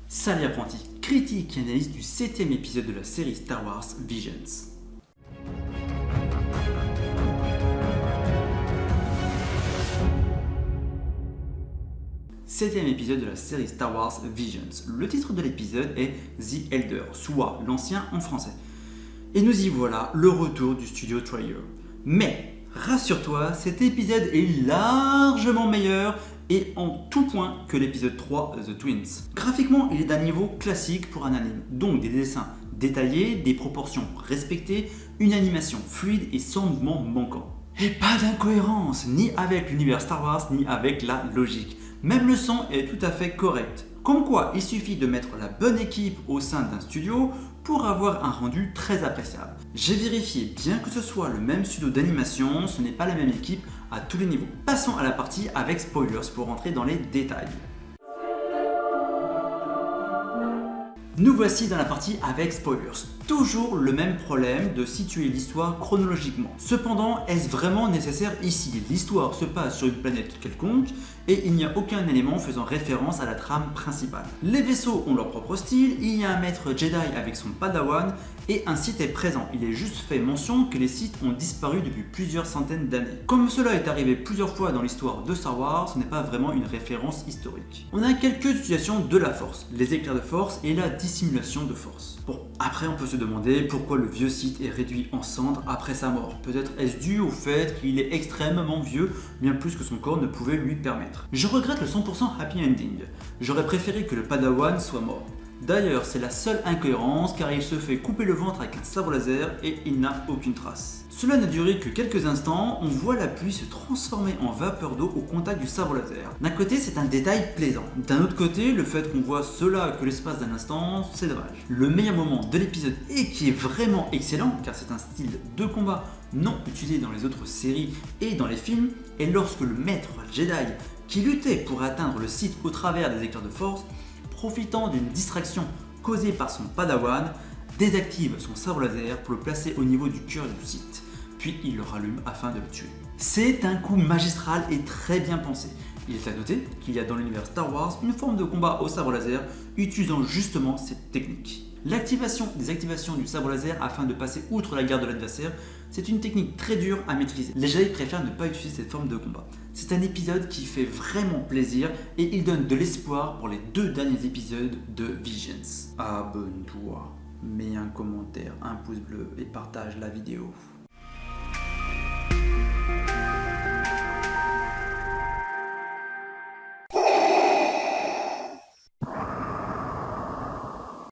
Salut apprenti, critique et analyse du 7ème épisode de la série Star Wars Visions. Septième épisode de la série Star Wars Visions. Le titre de l'épisode est The Elder, soit l'ancien en français. Et nous y voilà, le retour du studio Trier. Mais, rassure-toi, cet épisode est largement meilleur et en tout point que l'épisode 3 The Twins. Graphiquement, il est d'un niveau classique pour un anime, donc des dessins détaillés, des proportions respectées, une animation fluide et sans mouvement manquant. Et pas d'incohérence, ni avec l'univers Star Wars, ni avec la logique. Même le son est tout à fait correct. Comme quoi, il suffit de mettre la bonne équipe au sein d'un studio pour avoir un rendu très appréciable. J'ai vérifié, bien que ce soit le même studio d'animation, ce n'est pas la même équipe à tous les niveaux. Passons à la partie avec spoilers pour rentrer dans les détails. Nous voici dans la partie avec spoilers. Toujours le même problème de situer l'histoire chronologiquement. Cependant, est-ce vraiment nécessaire ici? L'histoire se passe sur une planète quelconque et il n'y a aucun élément faisant référence à la trame principale. Les vaisseaux ont leur propre style, il y a un maître Jedi avec son padawan et un site est présent. Il est juste fait mention que les sites ont disparu depuis plusieurs centaines d'années. Comme cela est arrivé plusieurs fois dans l'histoire de Star Wars, ce n'est pas vraiment une référence historique. On a quelques utilisations de la force, les éclairs de force et la dissimulation de force. Bon, après on peut se demander pourquoi le vieux site est réduit en cendres après sa mort. Peut-être est-ce dû au fait qu'il est extrêmement vieux, bien plus que son corps ne pouvait lui permettre. Je regrette le 100% happy ending. J'aurais préféré que le padawan soit mort. D'ailleurs, c'est la seule incohérence car il se fait couper le ventre avec un sabre laser et il n'a aucune trace. Cela n'a duré que quelques instants, on voit la pluie se transformer en vapeur d'eau au contact du sabre laser. D'un côté, c'est un détail plaisant. D'un autre côté, le fait qu'on voit cela que l'espace d'un instant, c'est dommage. Le meilleur moment de l'épisode et qui est vraiment excellent, car c'est un style de combat non utilisé dans les autres séries et dans les films, est lorsque le maître Jedi, qui luttait pour atteindre le site au travers des éclairs de force, profitant d'une distraction causée par son padawan, désactive son sabre laser pour le placer au niveau du cœur du site, puis il le rallume afin de le tuer. C'est un coup magistral et très bien pensé. Il est à noter qu'il y a dans l'univers Star Wars une forme de combat au sabre laser utilisant justement cette technique. L'activation des activations du sabre laser afin de passer outre la garde de l'adversaire, c'est une technique très dure à maîtriser. Les Jedi préfèrent ne pas utiliser cette forme de combat. C'est un épisode qui fait vraiment plaisir et il donne de l'espoir pour les 2 derniers épisodes de Visions. Abonne-toi, mets un commentaire, un pouce bleu et partage la vidéo.